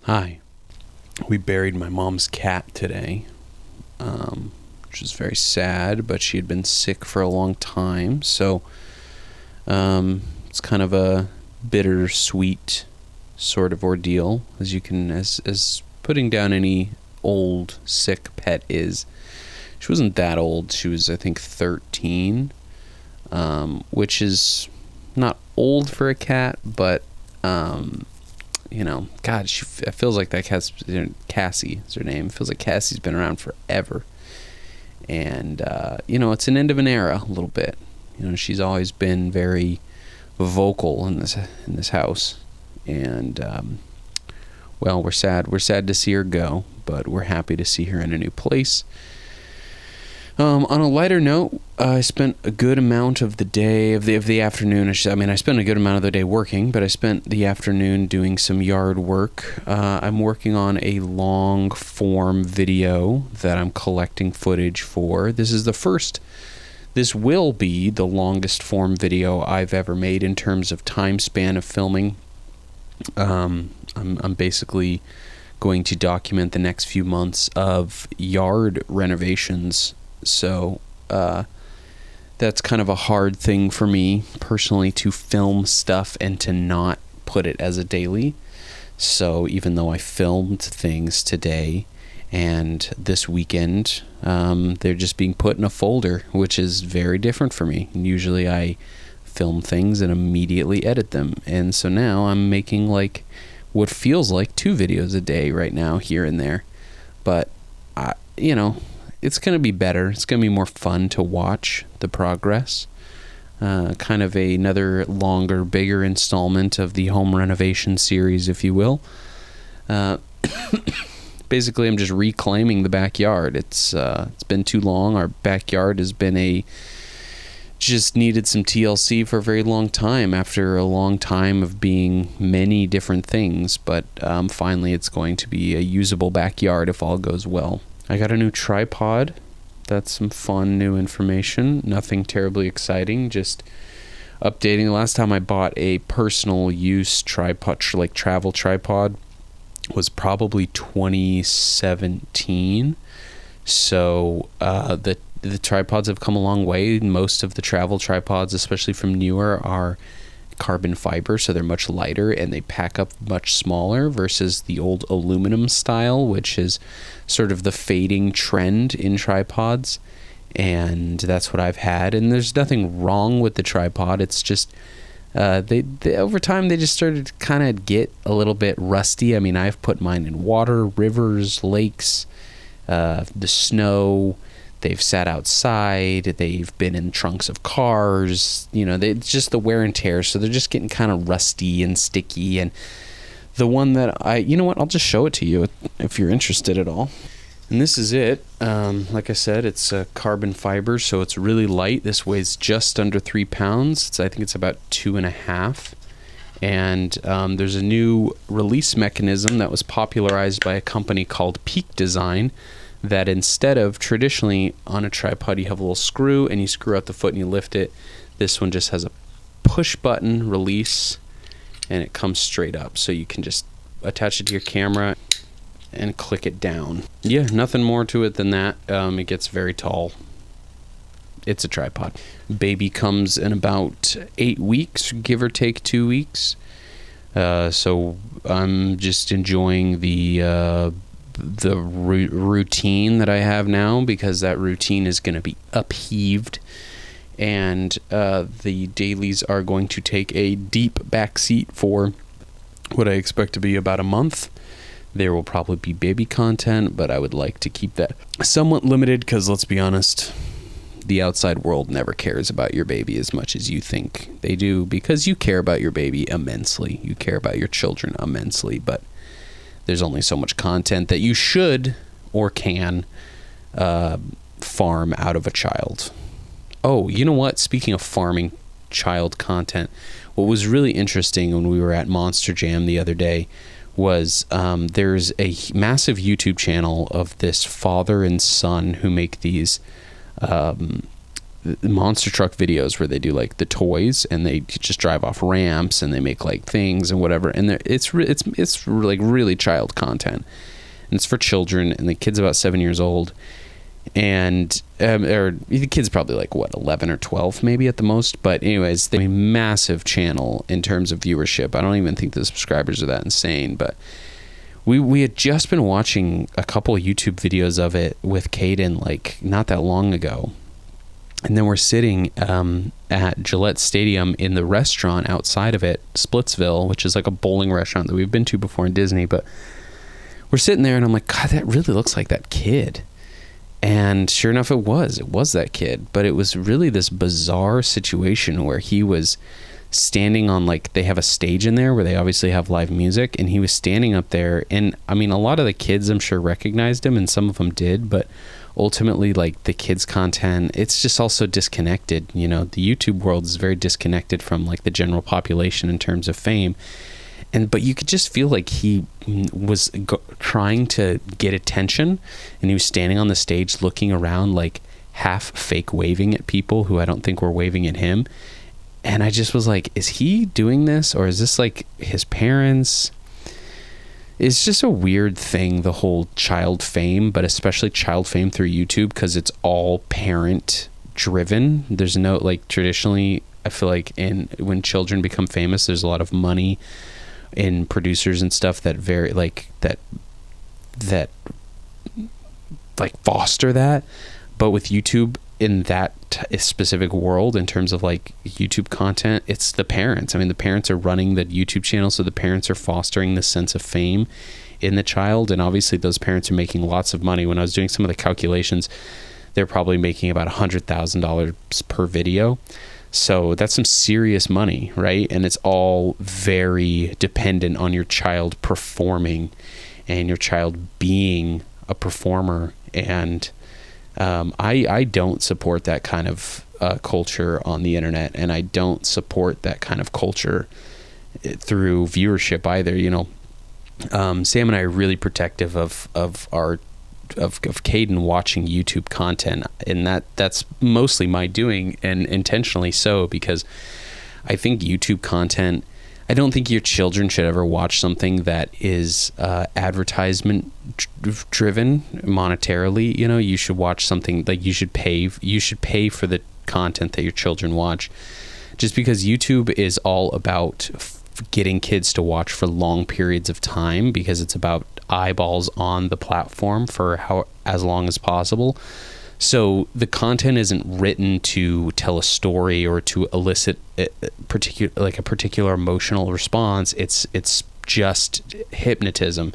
Hi. We buried my mom's cat today, which is very sad, but she had been sick for a long time, so it's kind of a bittersweet sort of ordeal, as you can, as putting down any old sick pet is. She wasn't that old. She was, I think, 13, which is not old for a cat, but God, it feels like that cat's, Cassie is her name. It feels like Cassie's been around forever. And, it's an end of an era a little bit. She's always been very vocal in this house. And, we're sad. We're sad to see her go, but we're happy to see her in a new place. On a lighter note, I spent a good amount of the afternoon. I spent a good amount of the day working, but I spent the afternoon doing some yard work. I'm working on a long form video that I'm collecting footage for. This will be the longest form video I've ever made in terms of time span of filming. I'm basically going to document the next few months of yard renovations. So that's kind of a hard thing for me personally, to film stuff and to not put it as a daily. So even though I filmed things today and this weekend, they're just being put in a folder, which is very different for me. Usually I film things and immediately edit them, and so now I'm making like what feels like 2 videos a day right now, here and there. But it's going to be better. It's going to be more fun to watch the progress. Kind of another longer, bigger installment of the home renovation series, if you will. Basically, I'm just reclaiming the backyard. It's been too long. Our backyard has been just needed some TLC for a very long time, after a long time of being many different things. But finally, it's going to be a usable backyard if all goes well. I got a new tripod. That's some fun new information. Nothing terribly exciting, just updating. The last time I bought a personal use tripod, like travel tripod, was probably 2017. So the tripods have come a long way. Most of the travel tripods, especially from Newer, are carbon fiber, so they're much lighter and they pack up much smaller, versus the old aluminum style, which is sort of the fading trend in tripods. And that's what I've had, and there's nothing wrong with the tripod. It's just they over time they just started to kind of get a little bit rusty. I mean, I've put mine in water, rivers, lakes, the snow. They've sat outside. They've been in trunks of cars. It's just the wear and tear. So they're just getting kind of rusty and sticky. And the one that I'll just show it to you if you're interested at all. And this is it. Like I said, it's carbon fiber, so it's really light. This weighs just under 3 pounds. I think it's about 2.5. And there's a new release mechanism that was popularized by a company called Peak Design, that instead of traditionally on a tripod you have a little screw and you screw out the foot and you lift it, this one just has a push button release and it comes straight up, so you can just attach it to your camera and click it down. Yeah, nothing more to it than that. It gets very tall. It's a tripod. Baby comes in about 8 weeks, give or take 2 weeks. So I'm just enjoying the routine that I have now, because that routine is going to be upheaved, and the dailies are going to take a deep backseat for what I expect to be about a month. There will probably be baby content, but I would like to keep that somewhat limited, because let's be honest, the outside world never cares about your baby as much as you think they do, because you care about your baby immensely. You care about your children immensely, but there's only so much content that you should or can farm out of a child. Oh, you know what? Speaking of farming child content, what was really interesting when we were at Monster Jam the other day was there's a massive YouTube channel of this father and son who make these monster truck videos where they do like the toys and they just drive off ramps and they make like things and whatever, and it's like really child content, and it's for children, and the kid's about 7 years old, and or the kid's probably like what, 11 or 12 maybe at the most, but anyways, they have a massive channel in terms of viewership. I don't even think the subscribers are that insane, but we had just been watching a couple of YouTube videos of it with Caden like not that long ago. And then we're sitting at Gillette Stadium in the restaurant outside of it, Splitsville, which is like a bowling restaurant that we've been to before in Disney. But we're sitting there and I'm like, God, that really looks like that kid. And sure enough, it was that kid. But it was really this bizarre situation where he was standing on, like, they have a stage in there where they obviously have live music, and he was standing up there. And I mean, a lot of the kids I'm sure recognized him, and some of them did, but ultimately, like, the kids content, it's just also disconnected. You know, the YouTube world is very disconnected from like the general population in terms of fame. But you could just feel like he was trying to get attention, and he was standing on the stage looking around, like half fake waving at people who I don't think were waving at him. And I just was like, is he doing this, or is this like his parents? It's just a weird thing, the whole child fame, but especially child fame through YouTube, because it's all parent driven. There's no, like, traditionally, I feel like when children become famous, there's a lot of money in producers and stuff that foster that. But with YouTube, in that specific world, in terms of like YouTube content, it's the parents. I mean, the parents are running the YouTube channel, so the parents are fostering the sense of fame in the child, and obviously those parents are making lots of money. When I was doing some of the calculations, they're probably making about $100,000 per video. So that's some serious money, right? And it's all very dependent on your child performing and your child being a performer. And I don't support that kind of culture on the internet, and I don't support that kind of culture through viewership either. You know, Sam and I are really protective of Caden watching YouTube content, and that's mostly my doing, and intentionally so, because I think YouTube content, I don't think your children should ever watch something that is advertisement driven monetarily. You know, you should watch something like you should pay for the content that your children watch, just because YouTube is all about getting kids to watch for long periods of time, because it's about eyeballs on the platform for as long as possible. So the content isn't written to tell a story or to elicit a particular emotional response. It's just hypnotism.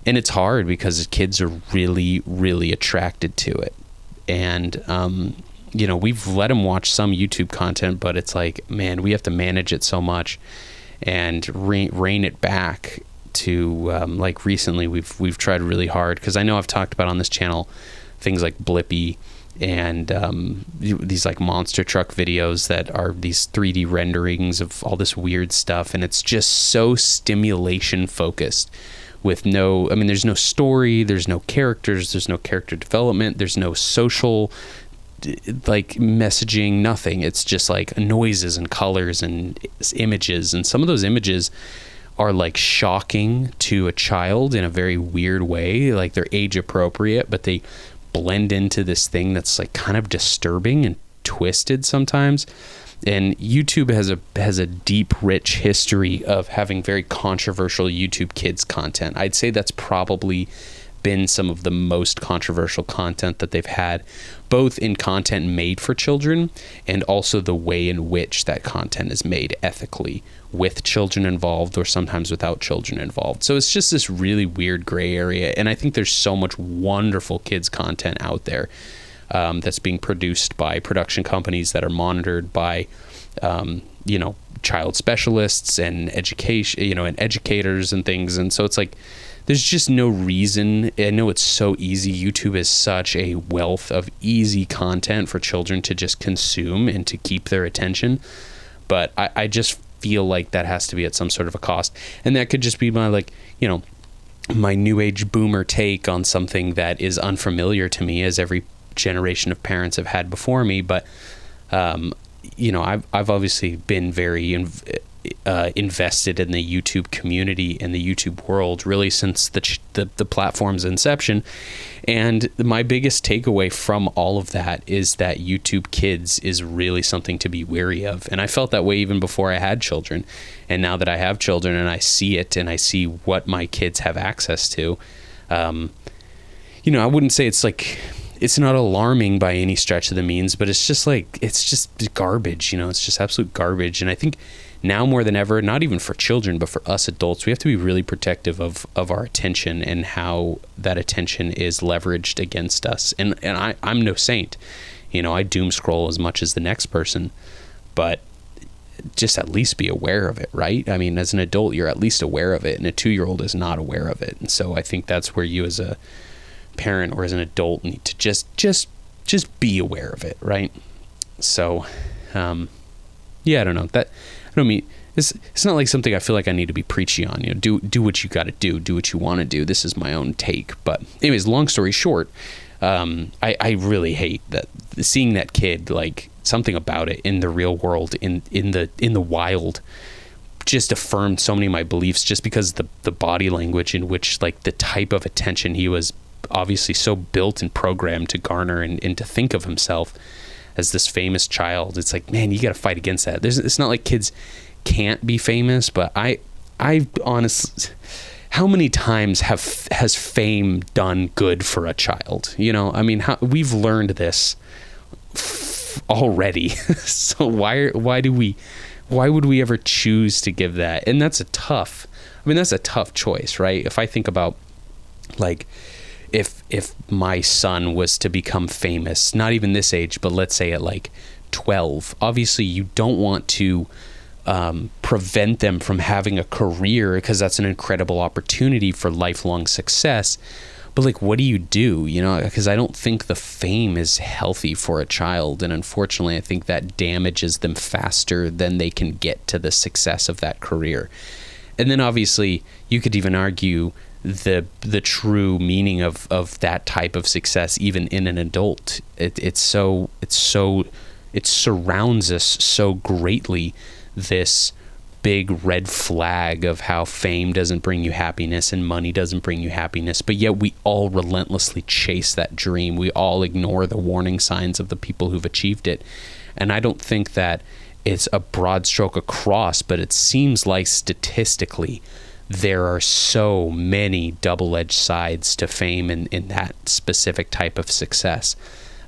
And it's hard because kids are really, really attracted to it. And, you know, we've let them watch some YouTube content, but it's like, man, we have to manage it so much and rein it back to, like, recently we've tried really hard, because I know I've talked about on this channel things like Blippi and these like monster truck videos that are these 3D renderings of all this weird stuff, and it's just so stimulation focused with there's no story, there's no characters, there's no character development, there's no social like messaging, nothing. It's just like noises and colors and images, and some of those images are like shocking to a child in a very weird way, like they're age appropriate, but they blend into this thing that's like kind of disturbing and twisted sometimes. And YouTube has a deep, rich history of having very controversial YouTube kids content. I'd say that's probably been some of the most controversial content that they've had, both in content made for children and also the way in which that content is made ethically, with children involved or sometimes without children involved. So it's just this really weird gray area. And I think there's so much wonderful kids content out there that's being produced by production companies that are monitored by, child specialists and education, and educators and things. And so it's like, there's just no reason. I know it's so easy. YouTube is such a wealth of easy content for children to just consume and to keep their attention. But I just feel like that has to be at some sort of a cost. And that could just be my, my new age boomer take on something that is unfamiliar to me, as every generation of parents have had before me, but I've obviously been very invested in the YouTube community and the YouTube world really since the platform's inception. And my biggest takeaway from all of that is that YouTube Kids is really something to be wary of. And I felt that way even before I had children. And now that I have children and I see it and I see what my kids have access to, I wouldn't say it's not alarming by any stretch of the means, but it's just garbage, it's just absolute garbage. And I think now more than ever, not even for children, but for us adults, we have to be really protective of our attention and how that attention is leveraged against us. And I'm no saint, I doom scroll as much as the next person, but just at least be aware of it, right? I mean, as an adult, you're at least aware of it, and a 2-year-old is not aware of it. And so I think that's where you as a parent or as an adult need to just be aware of it, right? So, I don't know that. I don't mean it's not like something I feel like I need to be preachy on. Do what you got to do what you want to do. This is my own take, but anyways, long story short, I really hate that seeing that kid, like something about it in the real world, in the wild, just affirmed so many of my beliefs just because the body language in which, like, the type of attention he was obviously so built and programmed to garner and to think of himself as this famous child. It's like, man, you got to fight against that. It's not like kids can't be famous, but I honestly, how many times has fame done good for a child? I mean, we've learned this already. So why would we ever choose to give that? And that's a tough choice, right? If I think about, like, if my son was to become famous, not even this age, but let's say at like 12, obviously you don't want to prevent them from having a career, because that's an incredible opportunity for lifelong success. But, like, what do you do? Because I don't think the fame is healthy for a child. And unfortunately, I think that damages them faster than they can get to the success of that career. And then obviously you could even argue the true meaning of that type of success, even in an adult. It surrounds us so greatly, this big red flag of how fame doesn't bring you happiness and money doesn't bring you happiness, but yet we all relentlessly chase that dream. We all ignore the warning signs of the people who've achieved it. And I don't think that it's a broad stroke across, but it seems like statistically there are so many double-edged sides to fame in that specific type of success.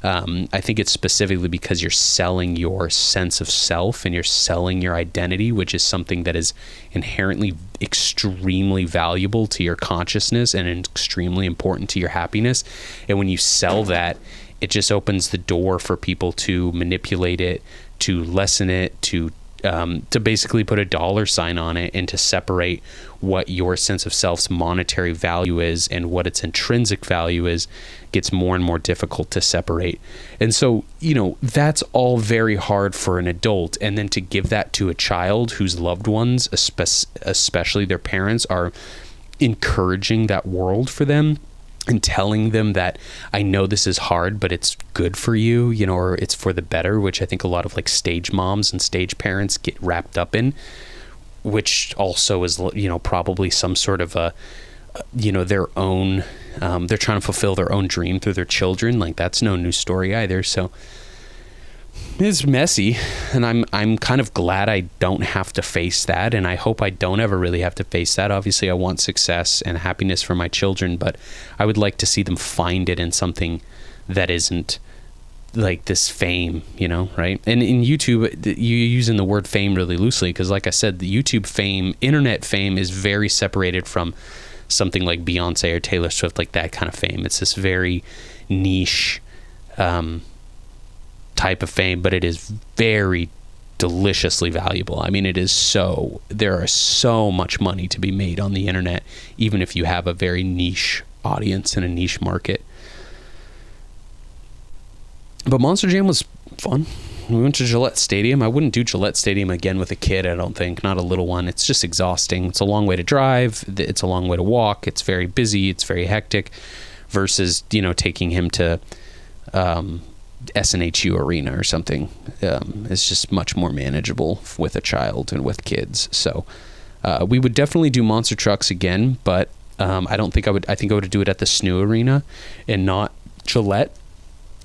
I think it's specifically because you're selling your sense of self and you're selling your identity, which is something that is inherently extremely valuable to your consciousness and extremely important to your happiness. And when you sell that, it just opens the door for people to manipulate it, to lessen it, to basically put a dollar sign on it, and to separate what your sense of self's monetary value is and what its intrinsic value is gets more and more difficult to separate. And so, that's all very hard for an adult. And then to give that to a child whose loved ones, especially their parents, are encouraging that world for them and telling them that, I know this is hard, but it's good for you, or it's for the better, which I think a lot of, like, stage moms and stage parents get wrapped up in, which also is, probably some sort of their own, they're trying to fulfill their own dream through their children. Like, that's no new story either. So it's messy, and I'm kind of glad I don't have to face that, and I hope I don't ever really have to face that. Obviously, I want success and happiness for my children, but I would like to see them find it in something that isn't like this fame, right? And in YouTube, you're using the word fame really loosely, because, like I said, the YouTube fame, internet fame, is very separated from something like Beyonce or Taylor Swift, like that kind of fame. It's this very niche type of fame, but it is very deliciously valuable. I mean, there is so much money to be made on the internet, even if you have a very niche audience and a niche market. But Monster Jam was fun. We went to Gillette Stadium. I wouldn't do Gillette Stadium again with a kid, I don't think. Not a little one. It's just exhausting. It's a long way to drive. It's a long way to walk. It's very busy. It's very hectic. Versus, taking him to SNHU arena or something. It's just much more manageable with a child and with kids. So we would definitely do monster trucks again, but I think I would do it at the SNU arena and not Gillette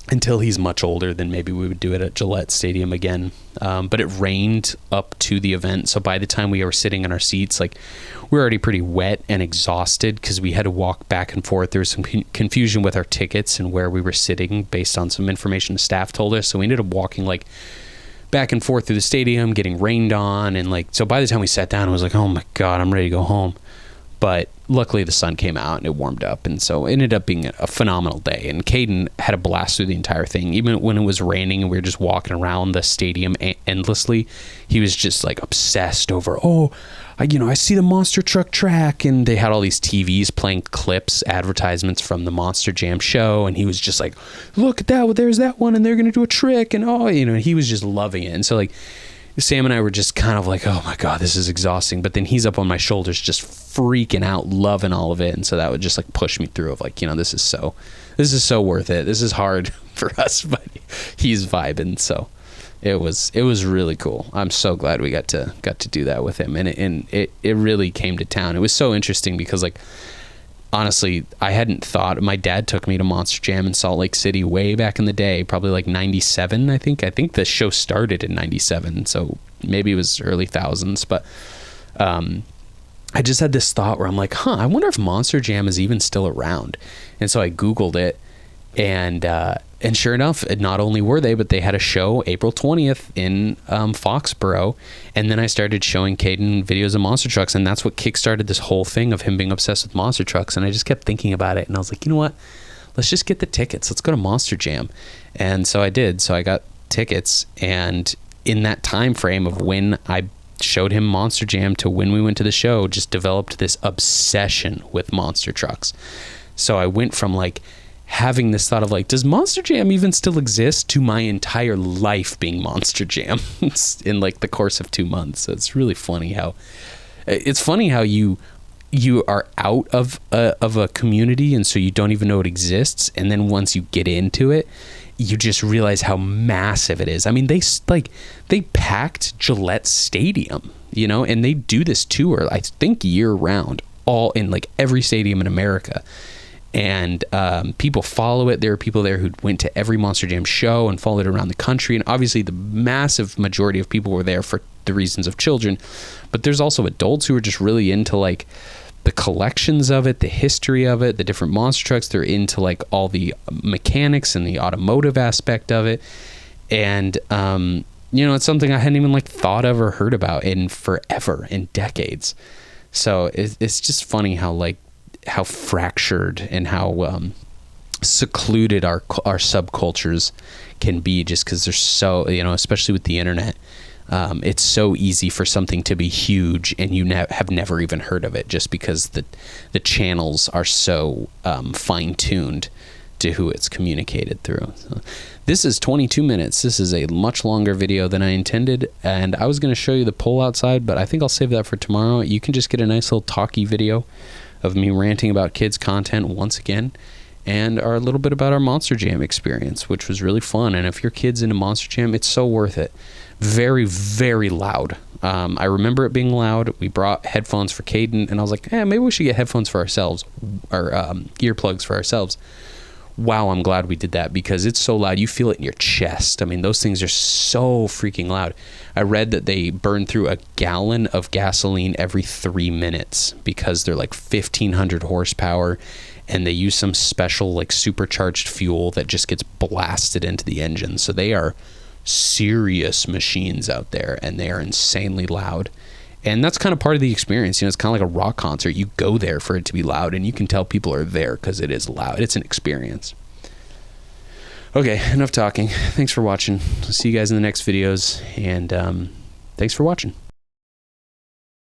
until he's much older. Then maybe we would do it at Gillette Stadium again. But it rained up to the event, so by the time we were sitting in our seats, like, we were already pretty wet and exhausted because we had to walk back and forth. There was some confusion with our tickets and where we were sitting based on some information the staff told us, so we ended up walking like back and forth through the stadium, getting rained on, and like, so by the time we sat down, I was like, oh my god, I'm ready to go home. But luckily the sun came out and it warmed up, and so it ended up being a phenomenal day. And Caden had a blast through the entire thing. Even when it was raining and we were just walking around the stadium endlessly, he was just like obsessed over, I see the monster truck track, and they had all these TVs playing clips, advertisements from the Monster Jam show, and he was just like, look at that, there's that one, and they're gonna do a trick, and he was just loving it. And so like, Sam and I were just kind of like, oh my god, this is exhausting. But then he's up on my shoulders just freaking out, loving all of it. And so that would just like push me through of like, this is so worth it. This is hard for us, but he's vibing. So it was really cool. I'm so glad we got to do that with him. And it really came to town. It was so interesting because, like, honestly, I hadn't thought. My dad took me to Monster Jam in Salt Lake City way back in the day, probably like 97, I think. I think the show started in 97, so maybe it was early thousands. But I just had this thought where I'm like, I wonder if Monster Jam is even still around. And so I Googled it, and sure enough, not only were they, but they had a show April 20th in Foxborough. And then I started showing Caden videos of monster trucks, and that's what kickstarted this whole thing of him being obsessed with monster trucks. And I just kept thinking about it, and I was like, you know what? Let's just get the tickets. Let's go to Monster Jam. And so I did. So I got tickets, and in that time frame of when I showed him Monster Jam to when we went to the show, just developed this obsession with monster trucks. So I went from like having this thought of like, does Monster Jam even still exist, to my entire life being Monster Jam in like the course of 2 months. So it's really funny how you are out of a community, and so you don't even know it exists, and then once you get into it, you just realize how massive it is. I mean, they packed Gillette Stadium, and they do this tour, I think, year round, all in like every stadium in America. And people follow it. There are people there who went to every Monster Jam show and followed it around the country. And obviously the massive majority of people were there for the reasons of children. But there's also adults who are just really into like the collections of it, the history of it, the different monster trucks. They're into like all the mechanics and the automotive aspect of it. And, it's something I hadn't even like thought of or heard about in forever, in decades. So it's just funny how fractured and how secluded our subcultures can be, just because they're so, especially with the internet, it's so easy for something to be huge and you have never even heard of it, just because the channels are so fine-tuned to who it's communicated through. So this is 22 minutes. This is a much longer video than I intended, and I was going to show you the pole outside, but I think I'll save that for tomorrow. You can just get a nice little talky video of me ranting about kids content once again, and a little bit about our Monster Jam experience, which was really fun. And if your kid's into Monster Jam, it's so worth it. Very, very loud. I remember it being loud. We brought headphones for Caden, and I was like, maybe we should get headphones for ourselves, or earplugs for ourselves. Wow, I'm glad we did that, because it's so loud. You feel it in your chest. I mean, those things are so freaking loud. I read that they burn through a gallon of gasoline every 3 minutes because they're like 1,500 horsepower, and they use some special like supercharged fuel that just gets blasted into the engine. So they are serious machines out there, and they are insanely loud. And that's kind of part of the experience. It's kind of like a rock concert. You go there for it to be loud, and you can tell people are there because it is loud. It's an experience. Okay, enough talking. Thanks for watching. I'll see you guys in the next videos, and thanks for watching.